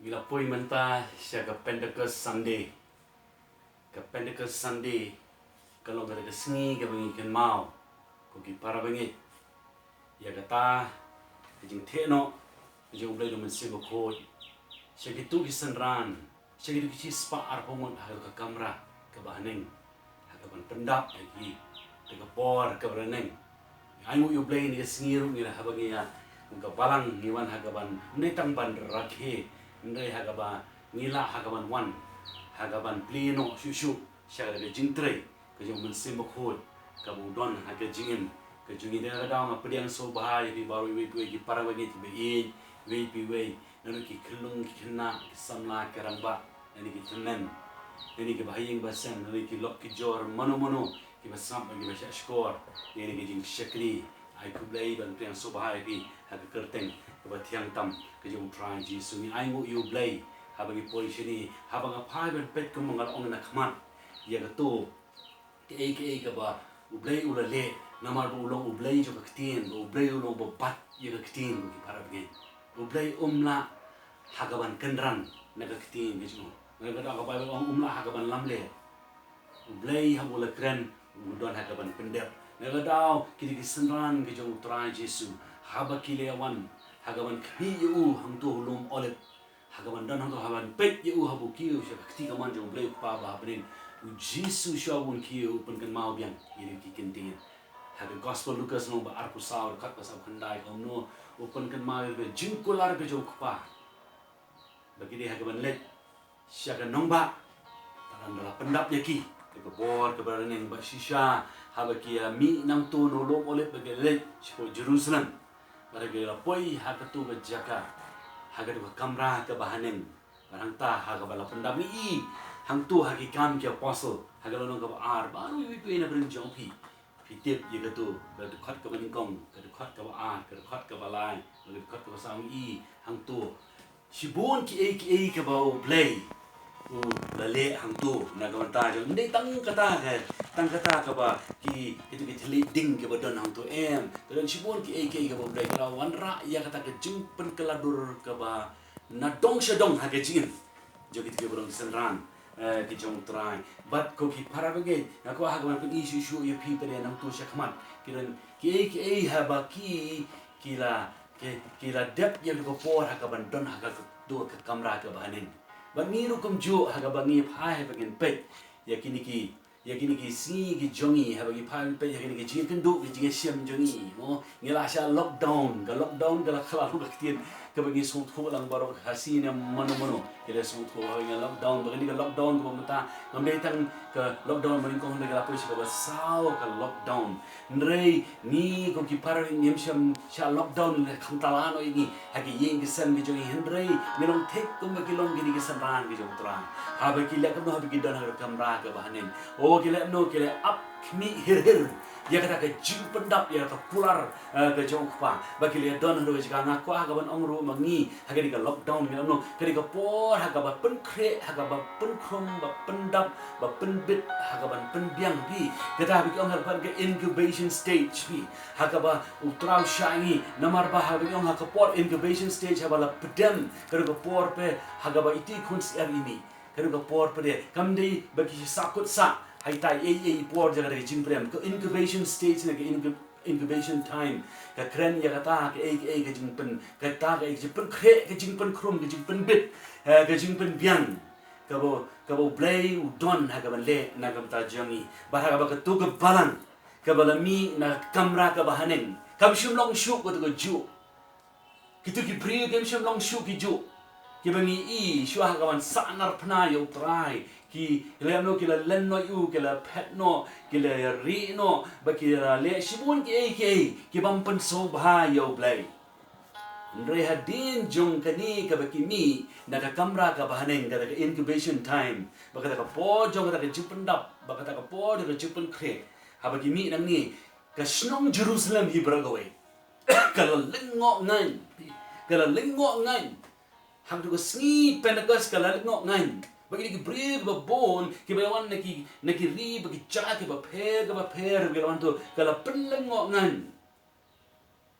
Gila poi menta siya ka Pentecost Sunday. Ka Pentecost Sunday kalau kada ka sengi ka bangi ken mau. Ko ki para bangi. Ya kata jing theno jing blai do men se ko. Siya ki tu ki sanran. Siya ki ki spa ar pomon ha ka kamera ka bahaneng. Ha ka ban pendap lagi. Ka por ka braneng. Ai mo yu blai ni sengi ru ni ha bangi ya. Ka balang ni wan ha ka ban netang ban rakhe. Ndai hagaba ngila hagaban wan hagaban plino shushu shaga de jintre ke jong men simbo khol ka budon haga jingin ke jungi de ga ma pediang so bahai bi baru we ki para we ki be we pi we nanu ki khulung ki khna samla karamba ani ki tunnen ani ki bahayeng basan nanu ki lok ki jor mano ki basam ki basha skor ani ki jing shakri ai kublai ban pediang so bahai bi haga kerteng ba thiang tam ke jong try ji sumi ai ngo you blay habagi position ni habanga phai ben pet ko mangal ong na khman ya ga to ke ka ba ublay ula le namar bu long ublay jo ka tin ublay long bo bat ya ga tin ki para ben ublay umla hagaban kendran na ga tin ke jong na ga ka ba umla hagaban lamle ublay habula kren udon hagaban pendep na ga daw kidi ki sanran ke jong try jesu habaki le wan hagaban kmi yu hang tu hulum olip hagaban dan hang tu haban pet yu habu kiu sha kti kaman jong blai pa ba brin u jisu sha won kiu pen kan mau biang ini ki kentin haga gospel lucas no ba arku saur khat pa sab khandai kom no open kan mau be jingkular be jong pa bagi dia hagaban let sha kan nong ba taran dala pendap yaki ke bor ke baranen ba shisha habaki mi nang tu no lo olip bagi let spo jerusalem barang la poi haka tu ga jaka haga du kamra ka bahanen barang ta haga bala pendam ni hang tu hagi kam ke apostle haga lo ka ar baru wi na brin jong pi tip ye ga tu ga du khat ka ban kong ga du khat ka ba ar ga du khat ka ba lai ga du khat ka sa i hang tu sibon ki ka ba o play la le hang tu na ga ta jo ndai tang kata ka ba ki itu ki thli ding ke badon hang tu em dan sibon ki ka ba blai ka wan ra ya kata ke jing pen keladur ka ba na dong shadong ha ke jing jo ki ke borong senran ki jong trai bat ko ki para bage na ko ha ga man isu ya pi pe nang tu shakmat kiran ki ha ba ki la dep ya ko por ha ka ban don ha ka do ka kamera ka ba nen ba ni ru kum jo ha ga ba ni phai ha gen pe yakini ki si ki jongi ha bagi phai pe yakini ki jing kan do ki jing siam jongi mo ngela sha lockdown ga khala lu ka ka bagi sut ko lang baro hasina mano kila sut ko ha lockdown bagi ka lockdown ko mata ngamdai tang ka lockdown manin ko hunda ga pois ka ba sao ka lockdown ndrei ni ko ki par ngem sha lockdown le khamtalano ini ha ki yeng ki san ki jongi ndrei milong thek ko ma ki long ki san ran ki jong tra ha ba ki le ka no ha ki don ha kamera ka bahanen o ki le no ki le up kmi hir dia kata ke jing pendap ya ka pular ke jong pa bagi le don ro jika na ko aga ban ong ru mangi ha ka lockdown ni no ka por ha ka ba pen kre ha ka ba pen khom ba pendap ba pen bit ha ka ban pen biang bi kata bi ong ha ke incubation stage bi ha ka ba utrau shangi namar ba ha bi ong ha ka por incubation stage ha ba la pedem ka por pe ha ka ba iti kunst ini ka por pe kam dei bagi sakut sa hai tai por jaga de jing prem ko incubation stage na ke incubation time ka kren ya kata ke jing pen ka ta ke jing pen kre ke jing pen krum ke jing pen bit ke jing pen biang ka bo play u don ha ka ban le na ka ta jangi ba ha ka ba ka tu ka balang ka balami na kamera ka bahanen kam shum long shu ko to ju kitu ki pri ke shum long shu ki ju ki bangi shu ha ka ban sanar phna yo try ki le no ki la len no yu ki la pet no ki la ri no ba ki la le shibun ki bam pen so bha yo blai ndre hadin jong kani ka ba ki mi na ka kamera ka bahanen ka incubation time ba ka po jong ka jipen dap ba ka po ka jipen kre ha ba ki mi nang ni ka snong jerusalem hi bragowe ka la lengo ngan hang tu ko sni pentecost ka la lengo ngan bagi ki break ba bon ki ba wan na ki ri bagi cha ki ba pher ki ba wan tu kala penlengo ngan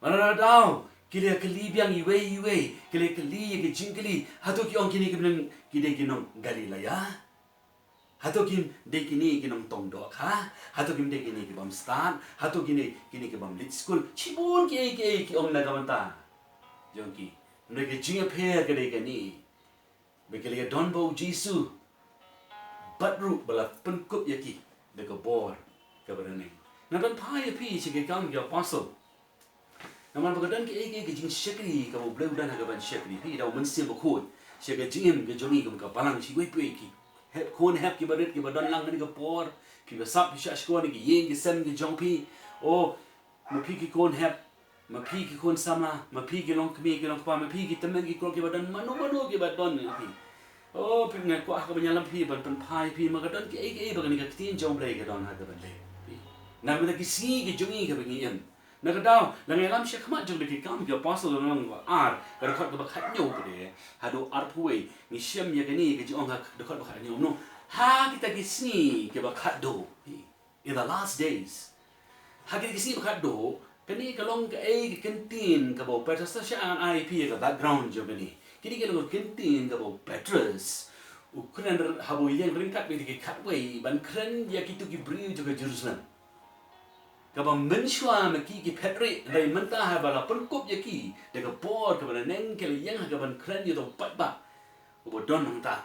mana daw Kile kali biang iwe kile kali ke jingkali hatu ki ong kini kebenang kide kinong Galilaya hatu kim de kini kinong tongdo ha hatu kim de kini ki bam start hatu kini ki bam lit school chibun ki ong nagamanta jongki mereka jinga phe ke de kini bekele don bo jisu batru bala penkup yaki de ko bor ke berani nadan phai phi chi ke kam yo apostle naman pagkadan ke jing shekri ka mo bleu dan ha ban shekri pi da men sim ko she ke jing ke jongi ka palang chi wei pui ki hep kon hep ki barit ki badon lang ni ka por ki ba sap sha shko ni ki yeng ki sem ki jong pi o ma pi ki kon hep ma pi ki kon sama ma pi ki long kmi ki long pa ma pi ki temen ki kon ki badon manu ki badon ni pi o pi ngai ko ha ka banyalam pi ban pan pai pi ma ka don ki ba ni ka tin jong blei ka don ha ka ban le pi na ma ki si ki jongi ka ba ni em Nakadaw, lang alam siya kamat jong deki kam ki apostle lang ar kadakot ka bakhat nyo pade hado arpuwe ni siyam ya gani ke jong kadakot bakhat nyo no ha kita kisni ke bakhat do in the last days ha kita kisni bakhat do kani kalong ka ai kantin ka bo Petrus siya ang IP ka background jong gani kini kalong kantin ka bo Petrus ukuran habo yang ringkat be ki katway ban kren ya kitu ki bri jo ka Jerusalem Kabang menshua maki ki petri dai menta ha bala perkup yaki de ka por ka bala neng ke yang ha ban kran yo pat ba bo don nang ta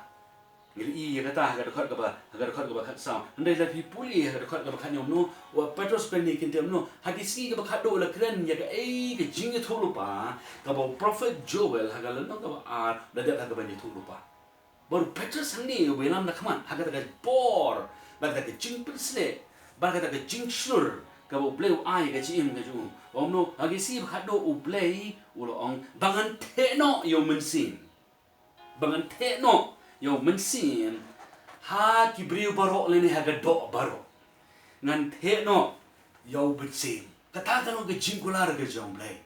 ngil I ya kata ha ka khot ka ba khat sa ndai la pi puli ha ka khot ka ba khat nyom no wa petros pen ni kin tem no ha ki si ka ba khat do la kran ya ka ai ka jing ye tholu pa ka ba prophet Joel ha ka la no ka ba ar da ha ka ba ni tholu pa baru petros hang ni we lam na khaman ha ka ta ka por ba ka jing pensle ba ka ta ka jing shur Kabo play ai ka chim ka chu om no agi si khat do u play u lo ong bangan the no yo mensin bangan the no yo mensin ha ki briu baro le ni ha ga do baro ngan the no yo mensin kata ka no ka jing kular ka jong play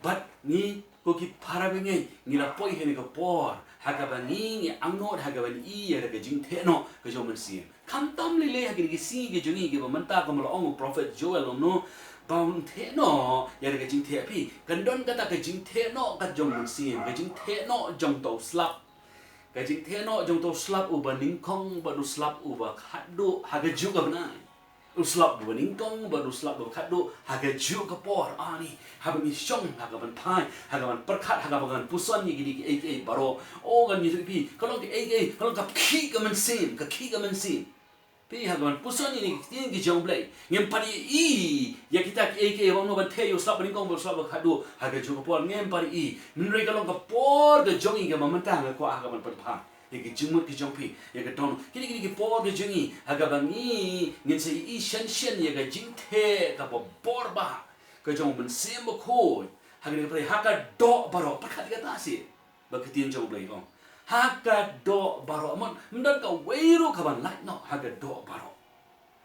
but ni ko ki parabenge ni la poi he ni ka por ha ka ba ni ang no ha ka ba I ya ka jing the no ka jong mensin kam tam le le ha ki si ki juni ki ba manta ka mo ong prophet Joel no baun the no ya ka jing the pi kan don ka ta ka jing the no ka jong mensin ka jing the no jong to slap ka jing the no jong to slap u ba ning kong ba du slap u ba khat do ha ka ju ka na uslap bu ning kong ba uslap bu khat do ha ga ju ka por ani ha ba ni shong ha ga ban pai ha ga ban perkhat ha ga ban puson ni gi ai baro o ga ni pi kalong ki ai kalong ka khi ka man sim pi ha ga ban puson ni tin gi jong blai ngem pari I ya kita ki ai wang no ban the yo slap ning kong ba slap ba khat do ha ga ju ka por ngem pari I min re kalong ka por ga jong I ga ma ta ga ko ha ga ban pa Eki jumut ki jongpi, ya ka don. Kini por ke jengi, aga bangi, ngin se I shen ya ka jingte ka bor ba, ka jong men sembo ko. Haga ni pare haka do baro, perkat ka tasi. Ba ketien jong blai ong. Haka do baro, mon mendan ka weiru ka ban light no, haga do baro.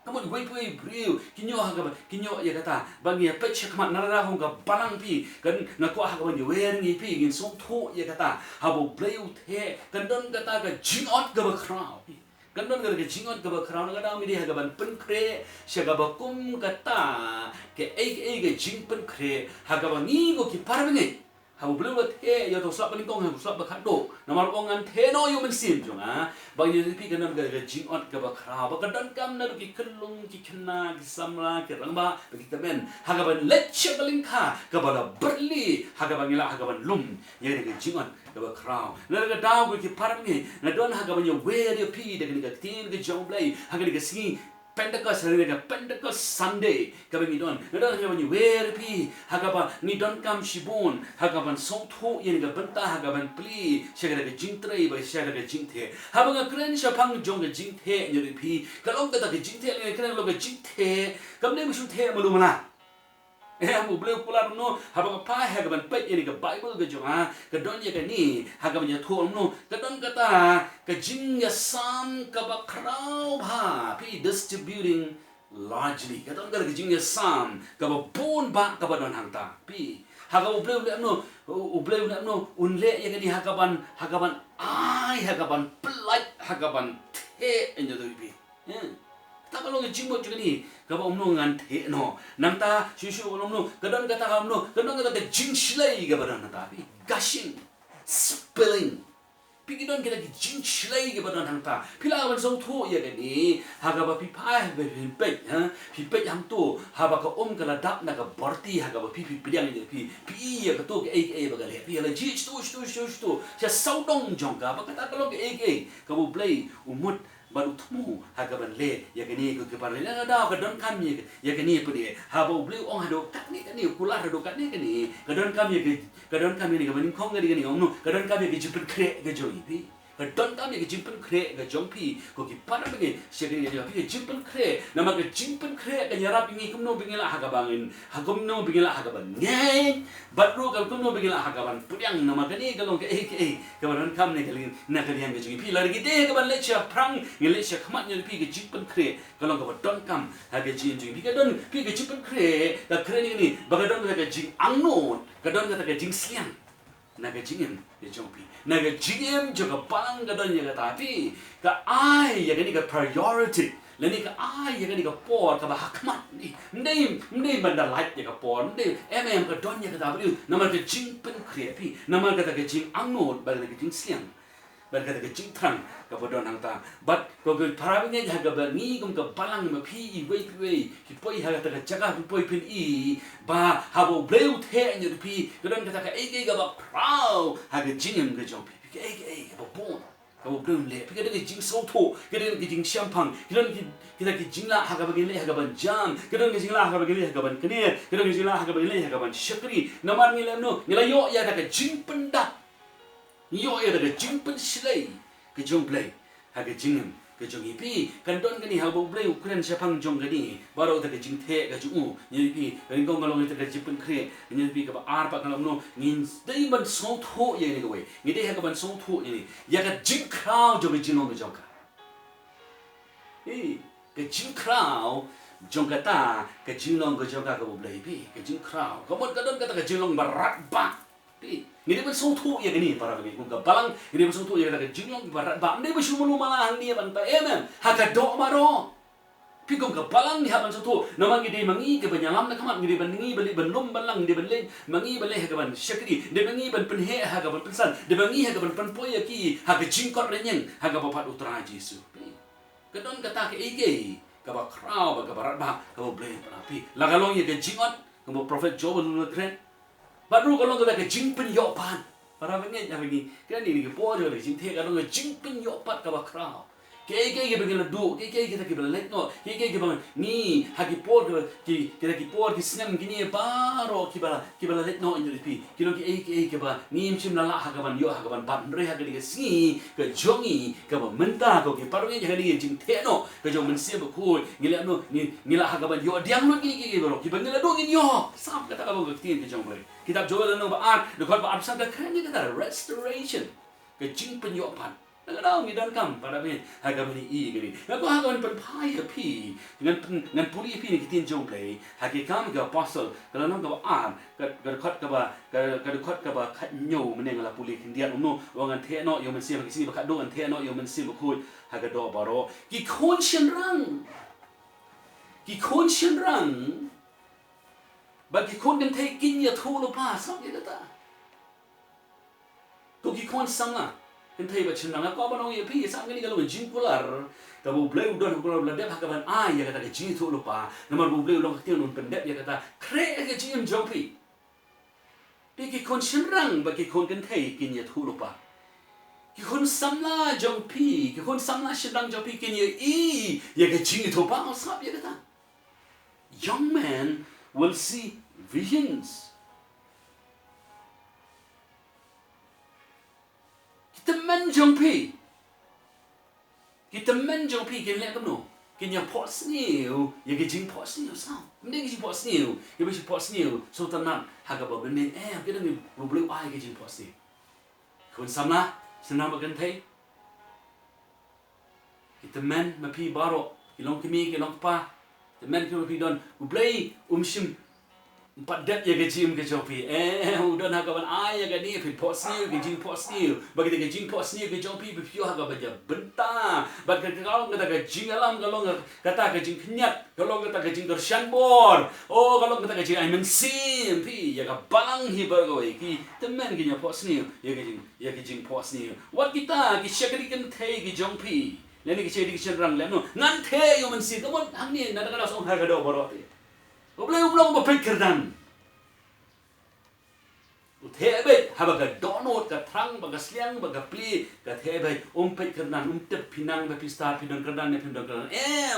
Kamu wei brio, kinyo ya kata, bangi ya pecah kamat narara hong ka balang pi, kan ngaku ha ka ban wer ngi pi, ngin song thu ya kata, habo bleu the, kan don kata ka jingot ka ba krau pi. Kan don ka jingot ka ba krau na ka mi dia ha ka ban pen kre, sya ka ba kum kata, ke ai ka jing pen kre, ha ka ba ngi ko ki parbengi. Habo bleu the ya to slap ning kong ha slap ba khat do, namar ongan the no yu men sim jong a. Bang ye pi kan don ka jingot ka ba krau, ba kan don kam na ki kelung ki kena ki samra ki rangba ki tamen ha ka ban lecture baling kha ka ba berli ha ka bang ila ha ka ban lum ye ka jingot ka ba krau. Na ka daw ko ki parmi na don ha ka ban ye we de pi de ka tin ka jong blai ha ka si Pentecost hari ni Pentecost Sunday kami ni don, nada kami ni where pi, hagapan ni don kam shibun, hagapan song thu yang ka benta hagapan pli, siya ka jingtray ba siya ka jingthe, habang ka kren siya pang jong ka jingthe ni pi, kalong ka ta ka jingthe ni kren lo ka jingthe, kami ni musun the malumana. Mu bleu pular no habang pa hagapan pet ini ka Bible ka jong ha ka don ya ka ni hagapan ya thu no ka don kata ka jing ya sam ka ba krau ba pi distributing largely ka don ka jing ya sam ka ba bon ba ka ba don hang ta pi hagapan bleu no unle ya ka ni hagapan ai hagapan pelai hagapan the enjo do pi tak kalau jimbo juga ni kaba umno ngan the no nang ta shu umno kadon kata umno kadon kata jing shlai kaba dan ta pi gushing spilling pi kidon kita jing shlai kaba dan ta pila wan so tho ya ni hagaba pi pai be pi pe yang tu haba ka kala dak na ka borti hagaba pi piang ni pi ya ka tu ke ba ga le pi la ji tu sia saudong jong ka ba kata kalau ke ka bu play umut baru temu hagaban le ya kini ke par le na da ka don kam ya kini pe de ha bo bleu ong hado kat ni kula hado kat ni kini ka don kam ni ka ban khong ga ni ong no ka don kam ye jipun kre ga jo pi ka don kam ye jipun kre ga jong pi ko ki par be se ni ya pi jipun kre na ma ka jipun kre ga yara pi ni kum no bingila hagabangin hagum no bingila hagaban ngai batru ka kum no bingila hagaban pudyang na ma ka ni ga long ka don kam ni ka na ka yang ga jo pi la gi de ka ban le cha prang ngile sia khamat ni pi ke jipun kre kalau ka don kam ha ke jin jing pi ke don pi ke jipun kre ka kre ni ba ka don ka jing angno ka don ka jing siang na ka jingem ye jong pi na ka jingem jo ka palang ka don ye ka ta pi ka ai ye ka ni ka priority le ni ka ai ye ka ni ka por ka ba hakmat ni ndai banda light ye ka por ndai ka don ye ka ta pi na ma ka jingpun kre pi na ma ka jing angno ba ka jing siang berkata ke cingtang ke bodon hang ta but ko ke parabnya jaga bangi kum ke palang ma pi wei ki poi ha ta jaga poi pin i ba ha bo bleu the ni pi ke don kata ke ai ga ba prau ha ke jingem ke jong pi ke ai ba bon ka bo bleu le pi ke de jing so tho ke de jing champang ke don kita ke jingla ha ga ba le ha ga ban jam ke don ke jingla ha ga ba le ha ga ban kene ke don ke jingla ha ga ba le ha ga ban shakri namar ni le no ni la yo ya ta ke jing penda yo ya da jing pen silai ke jong play ha ke jingem ke jong ipi kan don ke ni ha bo play ukuran siapang jong ke ni baru ta ke jing the ke ju ni pi kan gong galong ta ke jing pen kre ni pi ka ba ar pa kan no ngin dei ban so tho ye ni ke we ni dei ha ka ban so tho ni ya ka jing krao jo ke jing long ke jong ka ke jing krao jong ka ta ke jing long ke jong ka ka bo play pi ke jing krao ka mon ka don ka ta ke jing long barat ba pi ni dia song thu ya gini para kami kun balang ni dia song thu ya kata jinglong barat ba ni ba shumulu malah ni ban ta ha ka do maro pi kun balang ni ha ban song thu nama ngi mangi ke banyalam na kamat ngi ban ngi bali ban lum balang di ban le mangi bale ha ka ban shakri de mangi ban pen he ha ka ban pensan de mangi ha ka ban pen poy ki ha ka jingkot renyeng ha ka bapat utara jesu pi ka don kata ke ige ka ba krau ba ka barat ba ka bo blame pi la galong ye ke jingot ka bo prophet job lu kren baru kalau kita ke jingpen yopan, para pengen yang begini, kan ini ke bodoh le jing the kalau ke jingpen yopat ke bakrau, ke begini ledu, ke kita ke belet no, ke bang ni hagi por ke kita ke por ke senam gini baru ke let no ini pi, kilo ke bang ni macam lala hagaban yo hagaban bandre hagadi ke sini ke jongi ke mentah ke paru yang hagadi jing the no, ke jong mensia berkul, ngila no ngila hagaban yo diang no ke baru, ke bang ledu gini yo, sam kata kamu ke ke jong boleh. Kitab Joel dan Baat, dekat Baat sabda keren dia kata restoration, ke jing penyopan. Kalau ni dan kam pada ni, harga beli i gini. Aku harga penpai ke pi, dengan puli pi ni kita jom play. Harga kam ke apostle, kalau nak ke Baat, ke dekat ke Baat kat nyu meneng la puli dia no, orang the no, yang mesti sini bakat do the no, yang mesti bakul harga do baro. Ki kon sien rang. Bagi kon kan thay kin ya thu lo pa sam ye ta to ki kon sam la kan thay ba chin na ko ba no ye pi sam ni ga lo jing pular ta bu bleu don ko la de ka ban ai ya kata ke jing thu lo pa na ma bu bleu lo ka nun pendek ya kata kre ke jing jong pi ki kon shin rang ba ki kon kan thay kin ya thu lo pa ki kon sam la jong pi ki kon sam la shin rang jong pi kin ye i ya ke jing thu pa sam ya kata young man will see visions. Kita menjong pi kin lek kam no kin yang pot sniu ya ke jing pot sniu sao mending jing pot sniu ya be pot sniu so tanam ha ka ba ben ke dang lu bleu ai ke jing pot sniu kun samla senam ba kan thai kita men ma pi baro kilong kimi kilong pa the men ki pi don blei shim padat ya ke jim ke jopi udon ha kawan ai ya ke ni pin posni ke jing posni bagi ke jing posni ke jopi pe pio ha ka baja benta bag ke kalau kata ke jing alam kalau kata ke jing penyat kalau kata ke jing gershan bor oh kalau kata ke jing ai men sim pi ya ka balang hi bar go ki temen ke nya posni ya ke jing posni wat kita ki syakri kan thai ke jongpi leni ke chedi ke cendrang leno ngan the yo men si kamon angni na da song ha ka do boro Ublong berpikir dan Uthebe habaga donut ka thrang baga sliang baga pli ka thebe pikir dan pinang be pista pinang kerdan ne pinang kerdan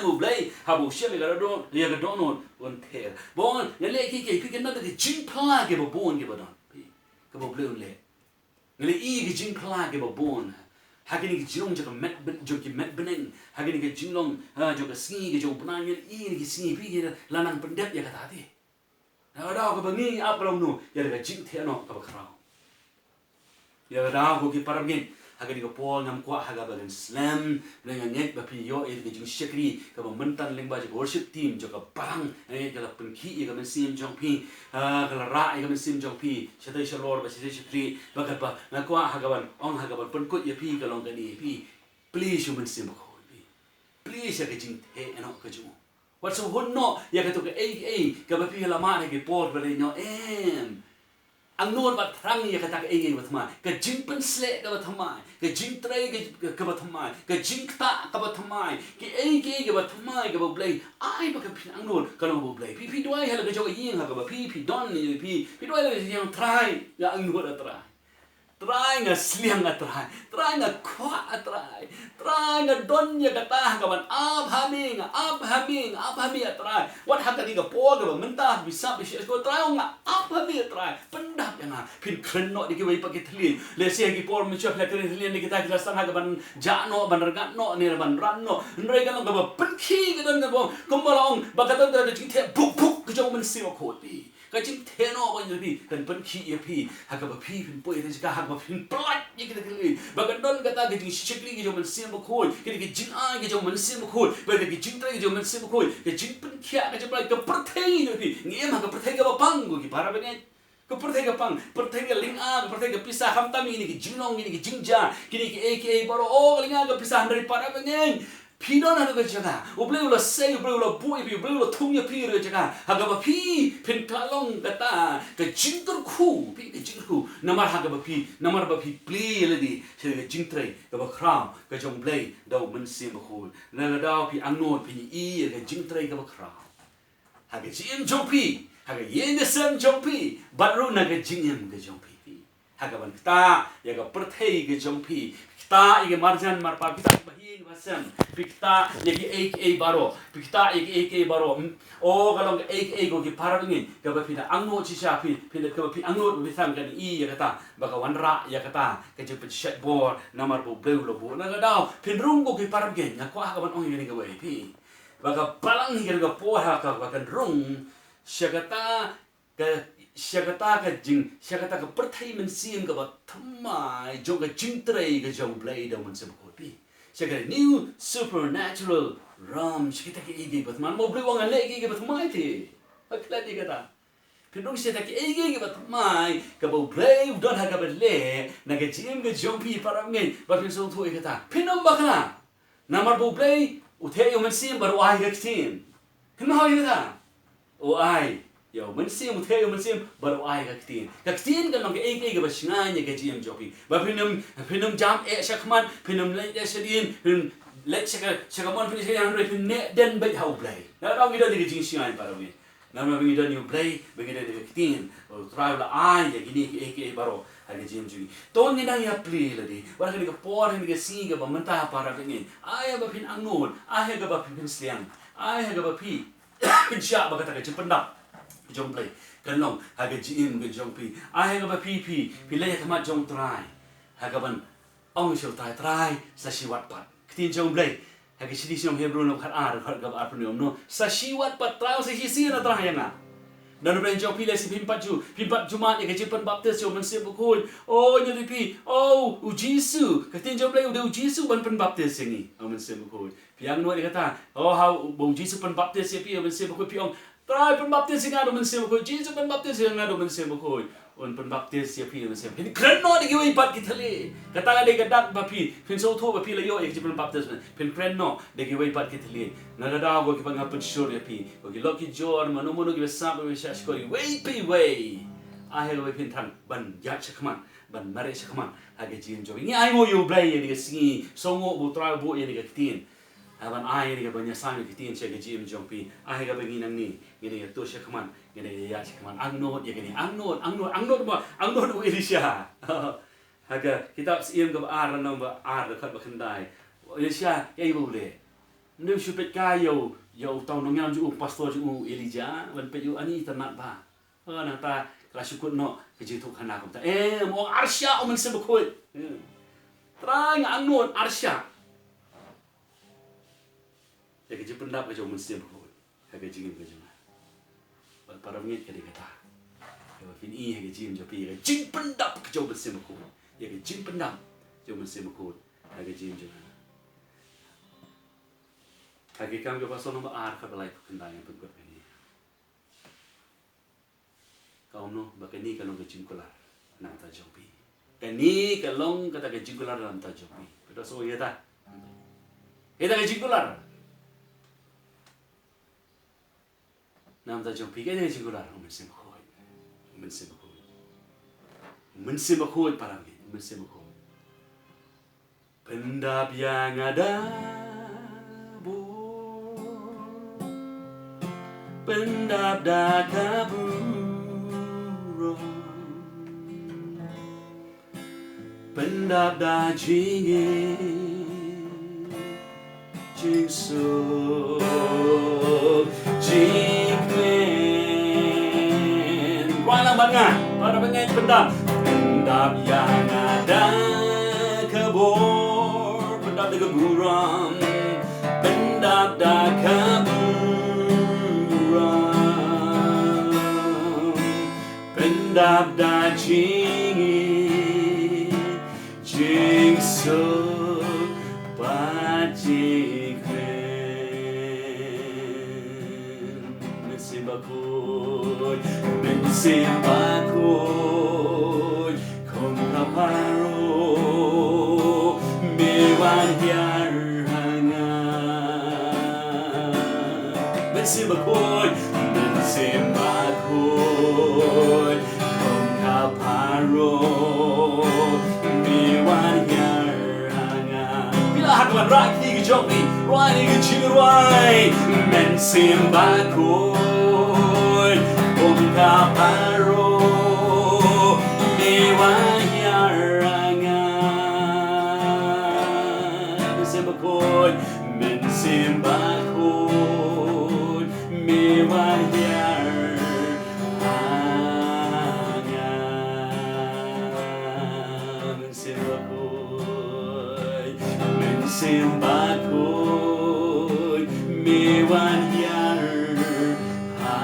ublai habu shele ga don ya ga donut the bon ngale ki pikir na de jing pla ge bo bon ge bodon ka bo bleu le ngale I ge jing pla ge bo bon hagini ki jinong jaga met beneng hagini ki jinong jaga singi ki jong benang ini ki singi pi ki lanang pendep ya kata hati ada ko bangi apalong nu ya daga jing the no ka bakrao ya da ko ki parangin hagini ko pol nam kwa haga bagan slam dengan net bapi yo ki jing shakri ka mentan lengba jaga worship team jaga parang kala penki ya ka mesim jong pi kala ra ya ka mesim jong pi shatai shalor ba shatai shakri bagat ba na kwa hagaban ong hagaban penkut ya pi kalong kani pi please you mesim ko pi please ya ka jing the no ka jumo what so honno ya ka to ka ka bapi lama ne ki port ba no ang nuan bat thrang ya kata ke batma ka jing pen sle ka batma ka jing trai ka batma ka jing ta ka batma ki ke batma ka blai ai ba ka pin ang nuan ka lo blai pi doi hala ka jo yin ha ka ba pi don ni pi doi la yang try ya ang nuan atra try nga sliang atra try nga kwa atra try nga don ya kata ka ban ab hami atra what hakka ni ka po ka ba menta bisa ko try nga ab hami atra pendap yang pin krenno di ki bai pakai thlin le se ki por mi chok la kren thlin ni kita sang ha ka ban jano ban ragat no ni ban ran no ndre ka ka ba penki ka don ka bo kombalong ba ka don da jing the buk ka jo men si ko ti ka jing the no ba ni kan penki ya pi ha ka ba pi pin poi ka ha ba pin plat ni kita thlin ba ka don ka ta ka jing shikli ki jo men si ko ki jing a ki jo men si ko ba ki jing tra ki jo men si ko ki jing penki ka jo ba ka perthei ni ngi ma ka perthei ka ba pang ki para ba ni ko perthei ka ling a perthei ka pisa ham tam ini ki jinglong ini ki jingja kini ki aka baro ling a ka pisa handri para ba ni pidon ada ka jaga ubleu la sei ubleu la bui ubleu la thung ya pi re jaga haga ba pi pin kalong kata ka jingtur khu pi ka jingtur khu namar haga ba pi pli ledi se ka jingtrai ka ba khram ka jong blai dau men sim ba khu na dau pi angno pi I ka jingtrai ka ba khram haga jim jong pi haga yen de sem jong pi batru na ka jingem ka jong pi haga ban ta ya ka perthei ka jong pi kita ige marjan marpa kita bahin wasam pikta yagi baro pikta yagi baro o kalong go ki parangin ka ba pina angno chi sha pina ka pi angno bi sam kan I ya kata baka wanra ya kata ka je pe shat bor namar bo bleu lo bo na dau pin rung go ki parangin ya kwa ka ban ong ni ka wei pi baka palang hi ka po ha ka kan rung syakata ka jing syakata ka perthai men sim ka ba thamai jo ka jingtrai ka jong blai da mun se ko pi syakata new supernatural ram syakata ki igi bat man mo blai wang le igi bat mai ti akla di kata pinung syakata ki igi bat mai ka ba blai don ha ka ba le na ka jim ka jong pi para ngai ba pin so thu kata pinung ba kana namar bo blai uthe yo men sim ba ai ka tin kena ha kata o ai yo men sim baru ai ka tin kan long ke ba singa ni ka jim jopi ba pinum jam shakman pinum le shadin pin le shakaman pin shadin re pin ne den ba hau play na dong ida ni jing singa ni para mi na ma ngi ni play ba ngi de tin o try la ai ya gini ke baro ha ka jim jogi to ni na ya play la di ba ka ni ka por ni ka singa ba menta para ni ai ba pin angnon ai ga ba pin sliang ai ga ba pi pin sha ba ka ta ka pendap jong play kan long haga jim ke jong pi ai ga ba pi le thama jong trai haga ban ong shil trai sa siwat pat ktin jong play haga sidi sim hebro no khat ar khat ga ar pnu no sa siwat pat trai sa hi na trai nga dan ben jong pi le si pimpat jumat ya ke jipan baptis yo men se bukul oh ni pi oh u jisu ktin jong play u jisu ban pen baptis ni men se bukul piang no kata oh how bong jisu pen baptis ya pi men se bukul pi ong try penbaptis ngado mense ko Jesus penbaptis ngado mense ko on penbaptis ya pi mense pin kren no de giwe pat kitale kata de gadak bapi pin so tho bapi la yo ek penbaptis pin kren no de giwe pat kitale nagada go ki pangaput sure ya pi ko ki loki jor mano mono ki sa be sha ko we pi we a he go pin tan ban ya chakman ban mare chakman age jim jo ni ai mo yo blai ni singi so ngo bu tra bu ye ni ka tin aban ai ni ka banya sa ni tin che ge jim jo pi a he ga be ni nang ni ni to chakman ni ya chakman ang no ye ni ang no Elisha haga kitab siem ga ar na ba ar khat ba khandai Elisha ye bu le nu shu pet ka yo tau no ngam ju pastor ju Elijah ban pe ju ani tanat ba na ta kala syukur no keji tu khana ko ta mo arsya o men se khoi trang ang no arsya ya keji pendap ke jo men se khoi ha keji ngin ke jo ba para ngit ke kata ya fin I ha keji jo pi ke jing pendap ke jo men se khoi ya ke jing pendap jo men se khoi ha keji jo ha ke kam ke pasal no ar ka balai kendai yang pengkot ni kau no bakani kalong ke jingkular nam ta jopi kani kalong kata ke jingkular nam ta jopi betul so ya ta eta ke jingkular nam ta jopi ke jingkular men se khoi parang men se khoi pendap yang ada pendap dah kabur pendap dah jing so jingmen wala banga para pengen pendap yang ada kabur pendap dah keburam pendap dah kaburam pendap dah jing so pajikren mensimbakoi kong kaparo mewan yarhanga mensimbakoi kong kaparo mewan yarhanga bila hakwan rak ni gejok ni roi ni gejirwai mensimbakoi kong kaparo mewan yarhanga mensimbakoi mewan yarhanga mensimbakoi mewan yarhanga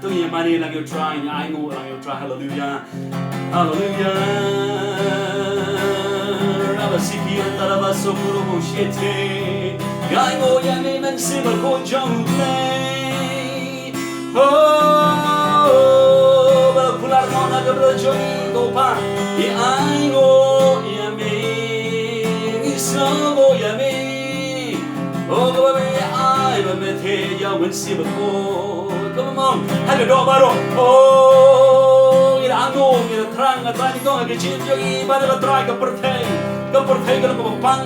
tu yang mari lang you try I know lang you try hallelujah Rabasiki antara basokuru moshete Gaimo yami mensimbakoi jonglei Balakular mona gabrojoni gopa I aingo yami Isamo yami Gobe ai bamete ya mensimbakoi Come on haga do baro ira ano ira trang atani ko haga chin yogi bada try ka perthai ka pang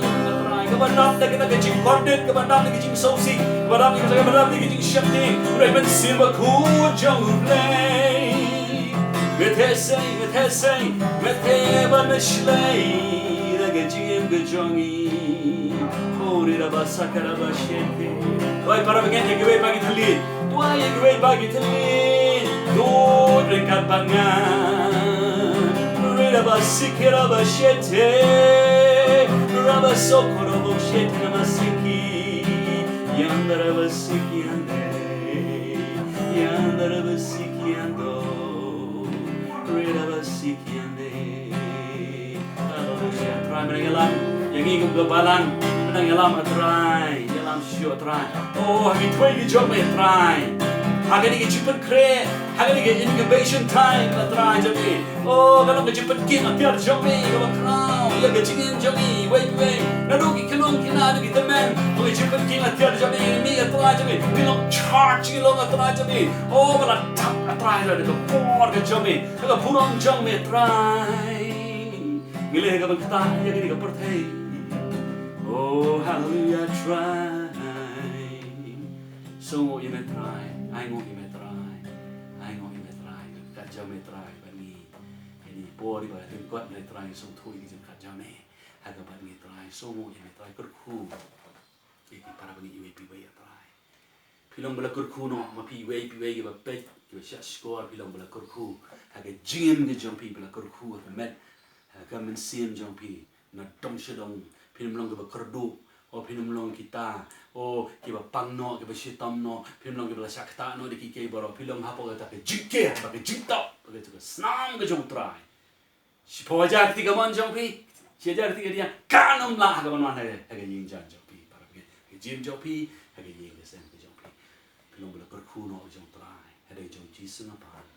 ka banap na kita ka jing corded ka banap na jing sausi banap na jing shakti raven silver cool jong play mete ban shlay raga jim ga jongi ori ra basakara bashete vai para begin ke vai pagi thali tuai ke vai pagi thali do rekat bangan rira basikira bashete raba sokoro boshete namasiki yandara basiki ando rira basiki ande hallelujah try menang yang ikut kebalan menang alam atrai dalam sure try oh hagi tway gi job me try hagi gi chipen create hagi gi incubation time la try jabi oh kalau gi chipen kin apiar job me kalau crown ya gi chingin job me wait na do gi kilong kina do gi temen gi chipen kin apiar job me ni try jabi bilong charge gi long try jabi oh bala tap try jabi ko por gi job me ko purong job me try ngile ga bang ta ya gi ga perthei oh hallelujah try so you may try I know you may try I know you may try ka ja may try ba ni ini por ba tin ko may try so thui gi ka ja me ha ga ba ni try so mo you may try kur khu iki para ba ni you pi ba ya try pilong bala kur khu no ma pi we gi ba pe gi ba sha score pilong bala kur khu ha ga jim gi jom pi bala kur khu ba met ha ga men sim jom pi na dong shadongพิมพ์ลงกับกระดูกโอพิมพ์ลงกีตาร์โอกีบปังโนกีบชิตอมโนพิมพ์ลงกับชักตาโนเด็กกีบอร์พิมพ์ลงฮับกับตาเกจิเกะกับจิตตบกับจุกสนามกับจงตรายชิพอจาร์ติกับมันจงพีเชียจาร์ติกับเดียกานุมลากับมันให้ยิงจานจงพีปาร์กับจิมจงพีให้ยิงกับเซนกับจงพีพิมพ์ลงกับกระคูโนจงตรายให้จงจีสนาพาน